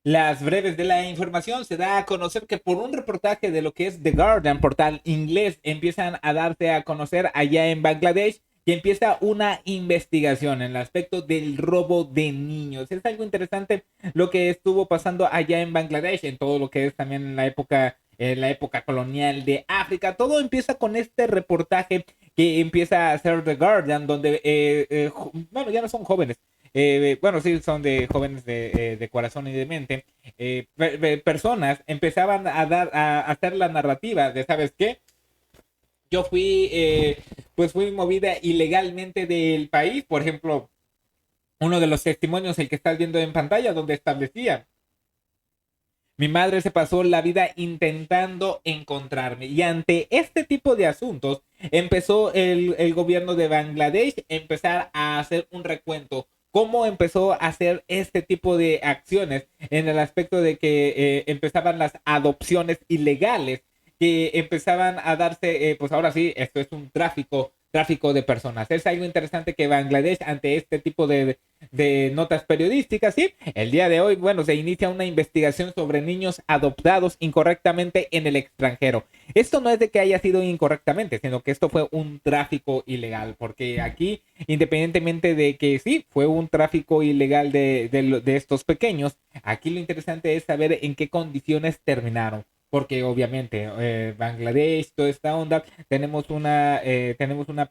Las breves de la información se da a conocer que por un reportaje de lo que es The Guardian, portal inglés, empiezan a darse a conocer allá en Bangladesh que empieza una investigación en el aspecto del robo de niños. Es algo interesante lo que estuvo pasando allá en Bangladesh, en todo lo que es también en la época colonial de África. Todo empieza con este reportaje que empieza a hacer The Guardian, donde, bueno, ya no son jóvenes, bueno, sí, son de jóvenes de corazón y de mente, personas empezaban a hacer la narrativa de, ¿sabes qué? Yo pues fui movida ilegalmente del país, por ejemplo, uno de los testimonios, el que estás viendo en pantalla, donde establecía, mi madre se pasó la vida intentando encontrarme. Y ante este tipo de asuntos, empezó el gobierno de Bangladesh a empezar a hacer un recuento. ¿Cómo empezó a hacer este tipo de acciones en el aspecto de que empezaban las adopciones ilegales, que empezaban a darse, pues ahora sí, esto es un tráfico de personas? Es algo interesante que Bangladesh, ante este tipo de notas periodísticas, sí, el día de hoy, bueno, se inicia una investigación sobre niños adoptados incorrectamente en el extranjero. Esto no es de que haya sido incorrectamente, sino que esto fue un tráfico ilegal, porque aquí, independientemente de que sí, fue un tráfico ilegal de estos pequeños, aquí lo interesante es saber en qué condiciones terminaron. Porque obviamente Bangladesh, toda esta onda, tenemos una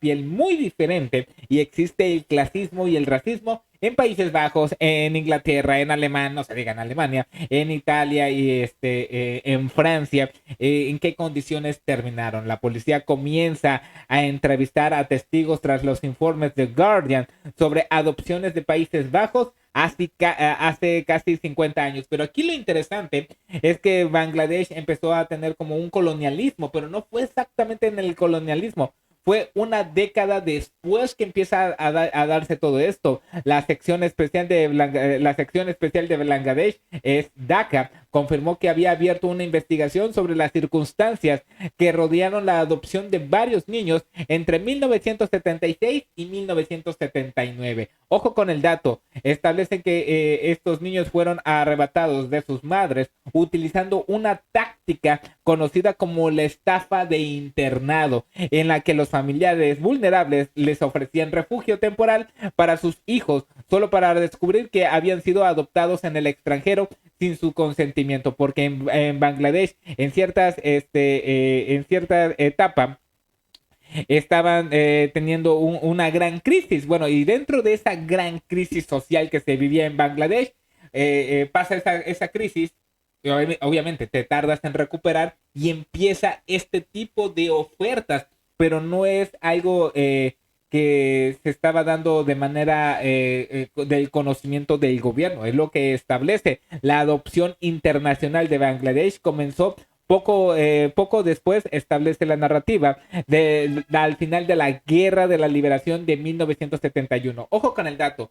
piel muy diferente y existe el clasismo y el racismo en Países Bajos, en Inglaterra, en Alemania, no se diga en Alemania, en Italia y en Francia. ¿En qué condiciones terminaron? La policía comienza a entrevistar a testigos tras los informes de Guardian sobre adopciones de Países Bajos hace casi 50 años. Pero aquí lo interesante es que Bangladesh empezó a tener como un colonialismo, pero no fue exactamente en el colonialismo. Fue una década después que empieza a darse todo esto. La sección especial de Bangladesh es DACA. Confirmó que había abierto una investigación sobre las circunstancias que rodearon la adopción de varios niños entre 1976 y 1979. Ojo con el dato. Establecen que estos niños fueron arrebatados de sus madres utilizando una táctica conocida como la estafa de internado, en la que los familiares vulnerables les ofrecían refugio temporal para sus hijos, solo para descubrir que habían sido adoptados en el extranjero sin su consentimiento, porque en Bangladesh, en cierta etapa, estaban teniendo una gran crisis. Bueno, y dentro de esa gran crisis social que se vivía en Bangladesh, pasa esa crisis, y obviamente te tardas en recuperar y empieza este tipo de ofertas, pero no es algo que se estaba dando de manera del conocimiento del gobierno. Es lo que establece la adopción internacional de Bangladesh. Comenzó poco después, establece la narrativa al final de la Guerra de la Liberación de 1971. Ojo con el dato.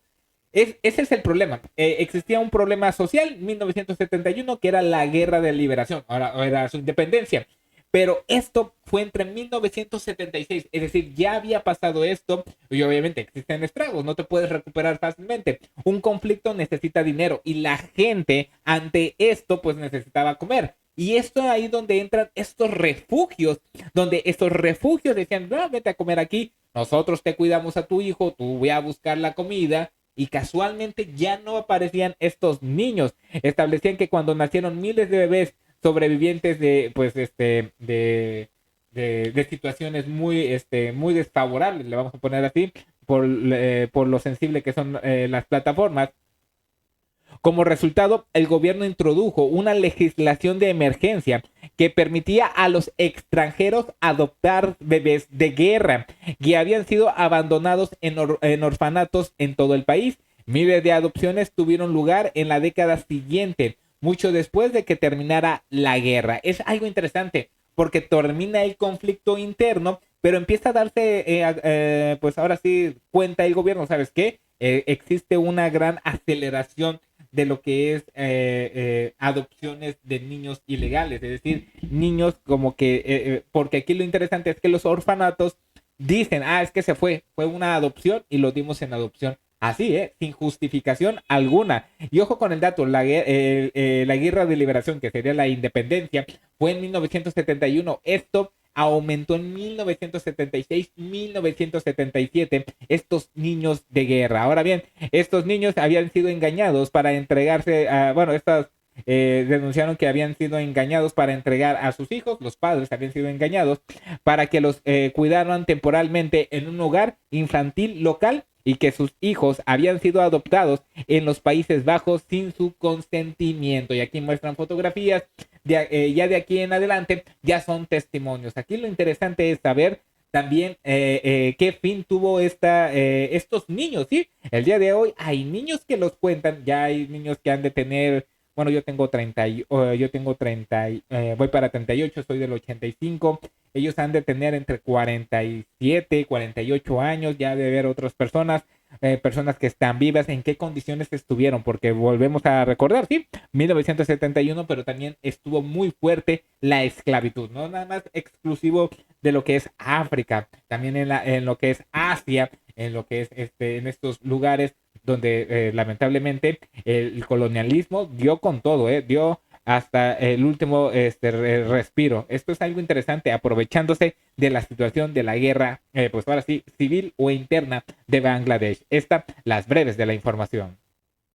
Ese es el problema. Existía un problema social en 1971 que era la Guerra de Liberación. Ahora era su independencia. Pero esto fue entre 1976, es decir, ya había pasado esto y obviamente existen estragos, no te puedes recuperar fácilmente. Un conflicto necesita dinero y la gente ante esto pues necesitaba comer. Y esto ahí donde entran estos refugios, donde estos refugios decían, no, vete a comer aquí, nosotros te cuidamos a tu hijo, tú ve a buscar la comida. Y casualmente ya no aparecían estos niños. Establecían que cuando nacieron miles de bebés sobrevivientes de situaciones muy desfavorables, le vamos a poner así, por lo sensible que son las plataformas. Como resultado, el gobierno introdujo una legislación de emergencia que permitía a los extranjeros adoptar bebés de guerra que habían sido abandonados en orfanatos en todo el país. Miles de adopciones tuvieron lugar en la década siguiente, mucho después de que terminara la guerra. Es algo interesante porque termina el conflicto interno, pero empieza a darse, pues ahora sí, cuenta el gobierno, ¿sabes qué? Existe una gran aceleración de lo que es adopciones de niños ilegales, es decir, niños como que, porque aquí lo interesante es que los orfanatos dicen, es que fue una adopción y lo dimos en adopción. Así, sin justificación alguna. Y ojo con el dato, la guerra de liberación, que sería la independencia, fue en 1971. Esto aumentó en 1976, 1977, estos niños de guerra. Ahora bien, estos niños habían sido engañados para entregarse a, bueno, estas denunciaron que habían sido engañados para entregar a sus hijos, los padres habían sido engañados para que los cuidaran temporalmente en un hogar infantil local y que sus hijos habían sido adoptados en los Países Bajos sin su consentimiento. Y aquí muestran fotografías, ya de aquí en adelante ya son testimonios. Aquí lo interesante es saber también qué fin tuvo estos niños, ¿sí? El día de hoy hay niños que los cuentan, ya hay niños que han de tener, bueno, yo tengo 30, voy para 38, soy del 85. Ellos han de tener entre 47, 48 años, ya de ver otras personas, personas que están vivas, en qué condiciones estuvieron, porque volvemos a recordar, sí, 1971, pero también estuvo muy fuerte la esclavitud, no nada más exclusivo de lo que es África, también en lo que es Asia, en lo que es en estos lugares donde lamentablemente el colonialismo dio con todo, dio hasta el último respiro. Esto es algo interesante, aprovechándose de la situación de la guerra, pues ahora sí, civil o interna de Bangladesh. Las breves de la información.